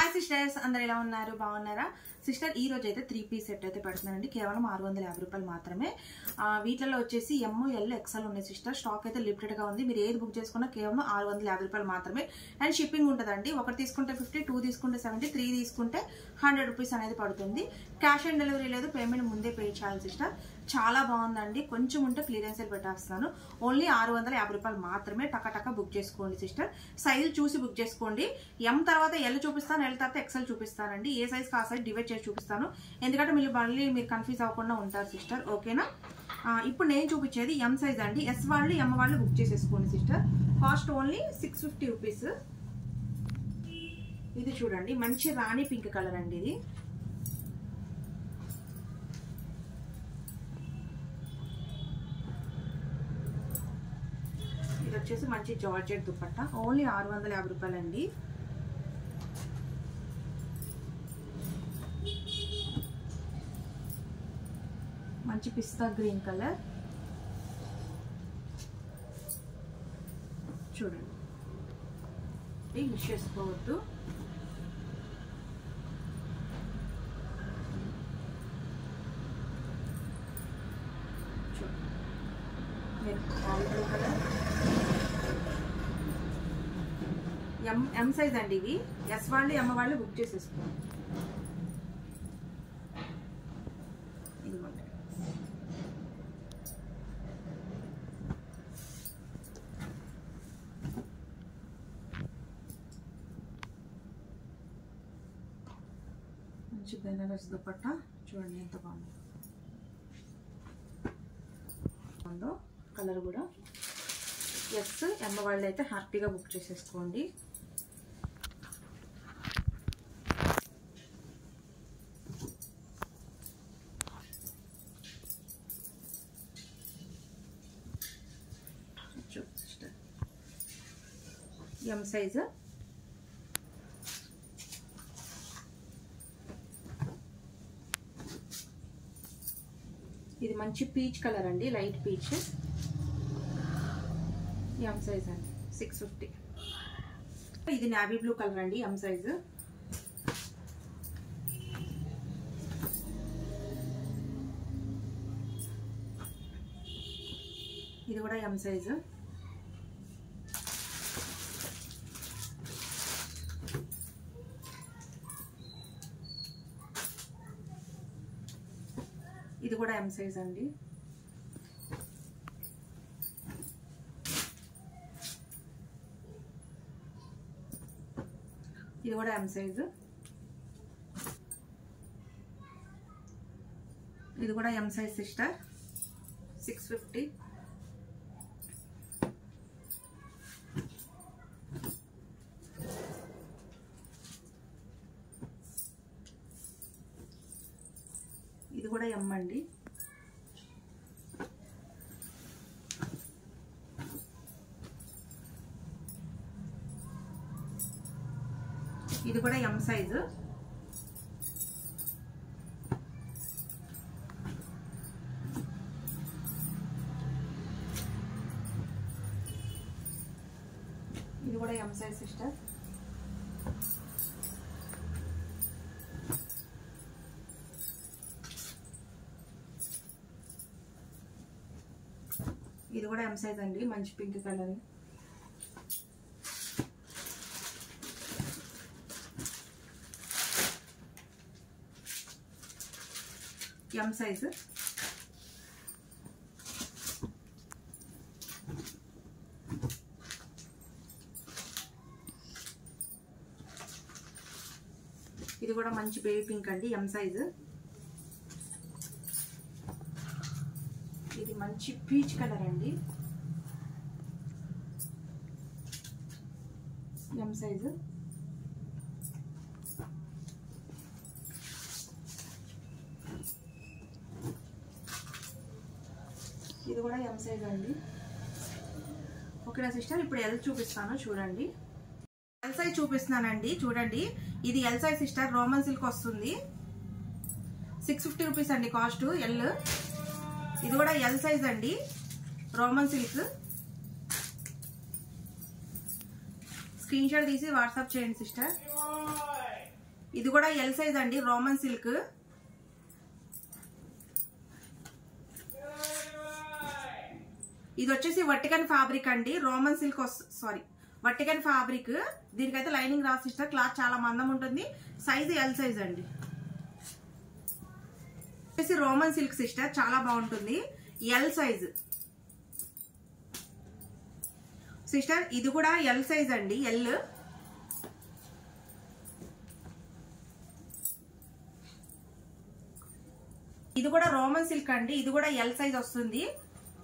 Hi sisters, అందరు ఎలా ఉన్నారు? బాగున్నారా సిస్టర్? ఈ రోజు అయితే 3 పీస్ సెట్ అయితే పెడుతున్నానండి. కేవలం 650 రూపాయలు మాత్రమే. వీటిలో వచ్చేసి ఎమ్, ఎల్, ఎక్స్ఎల్ ఉన్నాయి సిస్టర్. స్టాక్ అయితే లిమిటెడ్ గా ఉంది. మీరు ఏది బుక్ చేసుకున్నా కేవలం 650 రూపాయలు మాత్రమే. అండ్ షిప్పింగ్ ఉంటుందండి. ఒకటి తీసుకుంటే 50, 2 తీసుకుంటే 70, 3 తీసుకుంటే 100 రూపీస్ అనేది పడుతుంది. క్యాష్ ఆన్ డెలివరీ లేదు, పేమెంట్ ముందే పే చేయాలి సిస్టర్. చాలా బాగుందండి. కొంచెం ఉంటే క్లియరెన్స్ పెట్టేస్తాను. ఓన్లీ 650 రూపాయలు మాత్రమే. టకా బుక్ చేసుకోండి సిస్టర్. సైజ్ చూసి బుక్ చేసుకోండి. ఎం తర్వాత ఎల్ చూపిస్తాను, ఎల్ తర్వాత ఎక్స్ఎల్ చూపిస్తానండి. ఏ సైజ్ ఆ సైజ్ డివైడ్ చేసి చూపిస్తాను. ఎందుకంటే మీరు కన్ఫ్యూజ్ అవ్వకుండా ఉంటారు సిస్టర్. ఓకేనా? ఇప్పుడు నేను చూపించేది ఎం సైజ్ అండి. ఎస్ వాళ్ళు ఎం వాళ్ళు బుక్ చేసేసుకోండి సిస్టర్. Cost only 650 rupees. ఇది చూడండి, మంచి రాణి పింక్ కలర్ అండి. ఇది వచ్చేసి మంచి జార్జెట్ దుపట్టా. ఓన్లీ 650 రూపాయలు అండి. మంచి పిస్తా గ్రీన్ కలర్ చూడండి. మిస్ చేసుకోవద్దు. ఎం సైజ్ అండి. ఇవి ఎస్ వాళ్ళు ఎం వాళ్ళు బుక్ చేసేసుకోండి. మంచి బెనారస్ దుపట్టా చూడండి ఎంత బాగుందో. కలర్ కూడా ఎస్ ఎమ్మ వాళ్ళు అయితే హ్యాపీగా బుక్ చేసేసుకోండి. M size. ఇది మంచి పీచ్ కలర్ అండి, లైట్ పీచ్. ఎం సైజ్ అండి 650. ఇది నావీ బ్లూ కలర్ అండి, ఎం సైజు. ఇది కూడా ఎం సైజు. ఇది కూడా ఎం సైజ్ అండి. ఇది కూడా ఎం సైజు. ఇది కూడా ఎం సైజ్ సిస్టర్, 650. ఇది కూడా ఎం అండి. ఇది కూడా ఎం సైజు. ఇది కూడా ఎం సైజ్ సిస్టర్. ఇది కూడా ఎం సైజ్ అండి, మంచి పింక్ కలర్. M size. ఇది కూడా మంచి బేబీ పింక్ అండి, ఎం సైజు. ఇది మంచి పీచ్ కలర్ అండి, ఎం సైజు. ఇది కూడా ఎం సైజ్ అండి. ఓకేనా సిస్టర్? ఇప్పుడు ఎల్ చూపిస్తాను చూడండి. ఎల్ సైజ్ చూపిస్తున్నానండి చూడండి. ఇది L size sister, Roman silk వస్తుంది. 650 రూపీస్ అండి కాస్ట్ ఎల్. ఇది కూడా ఎల్ సైజ్ అండి, రోమన్ సిల్క్. స్క్రీన్ షాట్ తీసి వాట్సాప్ చేయండి సిస్టర్. ఇది కూడా ఎల్ సైజ్ అండి, రోమన్ సిల్క్. ఇది వచ్చేసి వర్టికన్ ఫ్యాబ్రిక్ అండి, రోమన్ సిల్క్ వర్టికన్ ఫ్యాబ్రిక్. దీనికైతే లైనింగ్ రాసి సిస్టర్. క్లాత్ చాలా మందం ఉంటుంది. సైజ్ ఎల్ సైజ్ అండి. వచ్చేసి రోమన్ సిల్క్ సిస్టర్, చాలా బాగుంటుంది. L size sister. ఇది కూడా ఎల్ సైజ్ అండి, ఎల్. ఇది కూడా రోమన్ సిల్క్ అండి. ఇది కూడా ఎల్ సైజ్ వస్తుంది.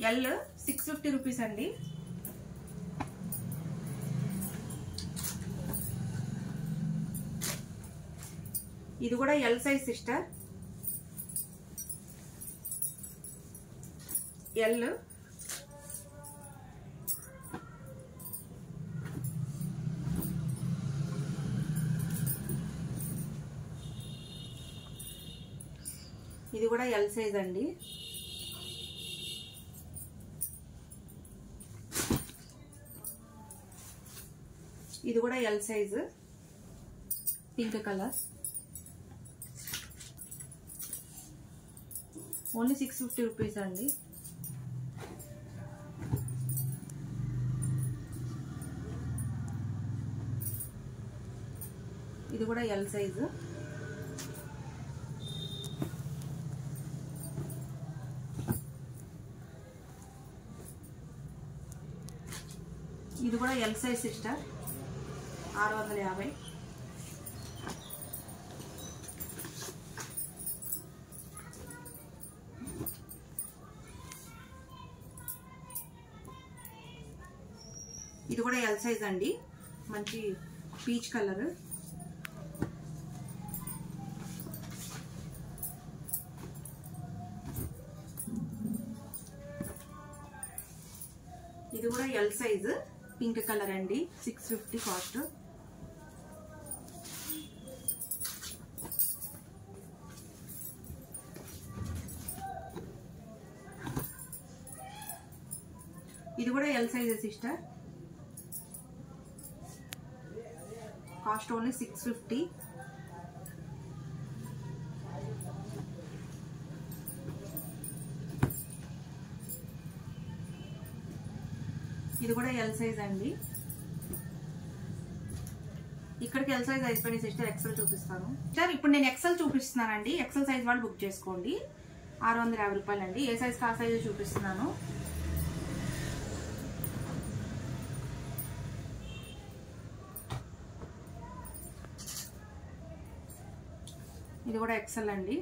ఎల్ 650 రూపీస్ అండి. ఇది కూడా ఎల్ సైజ్ సిస్టర్, ఎల్. ఇది కూడా ఎల్ సైజ్ అండి. ఇది కూడా L size, pink colour. Only 650 rupees అండి. ఇది కూడా ఎల్ సైజు. ఇది కూడా ఎల్ సైజ్ సిస్టర్, 650. ఇది కూడా ఎల్ సైజ్ అండి, మంచి పీచ్ కలర్. ఇది కూడా ఎల్ సైజ్, పింక్ కలర్ అండి, 650 కాస్ట్. ఇది కూడా L size sister, cost only 650. ఇది కూడా ఎల్ సైజ్ అండి. ఇక్కడికి ఎల్ సైజ్ అయిపోయినాయి సిస్టర్. ఎక్సెల్ చూపిస్తాను సార్. ఇప్పుడు నేను ఎక్సెల్ చూపిస్తున్నానండి. ఎక్సెల్ సైజ్ వాళ్ళు బుక్ చేసుకోండి. 650 రూపాయలు అండి. ఏ సైజ్ కా సైజ్ చూపిస్తున్నాను. ఇది కూడా ఎక్సెల్ అండి.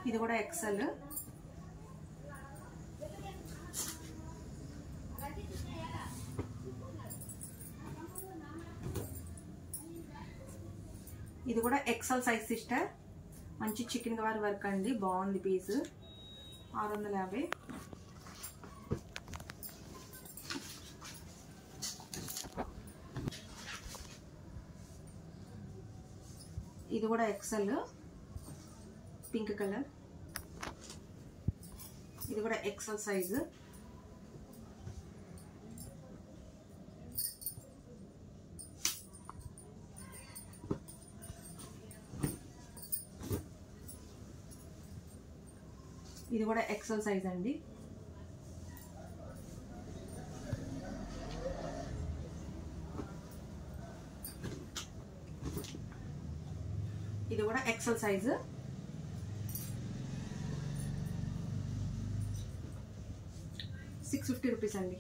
ఇది కూడా ఎక్సెల్. ఇది కూడా ఎక్సెల్ సైజ్ సిస్టర్, మంచి చికెన్ కవర్ వర్క్ అండి, బాగుంది పీస్. 650. ఇది కూడా ఎక్సెల్, పింక్ కలర్. ఇది కూడా ఎక్సెల్ సైజు. ఇది కూడా ఎక్సెల్ సైజ్ అండి. ఇది కూడా ఎక్సెల్ సైజు. ₹650 అండి.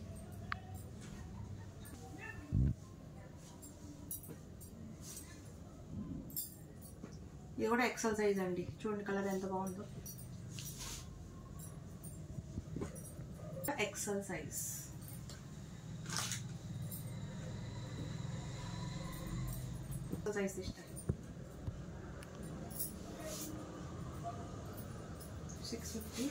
ఇది కూడా ఎక్సెల్ సైజ్ అండి. చూడండి కలర్ ఎంత బాగుందో. XL size. Size sister 650.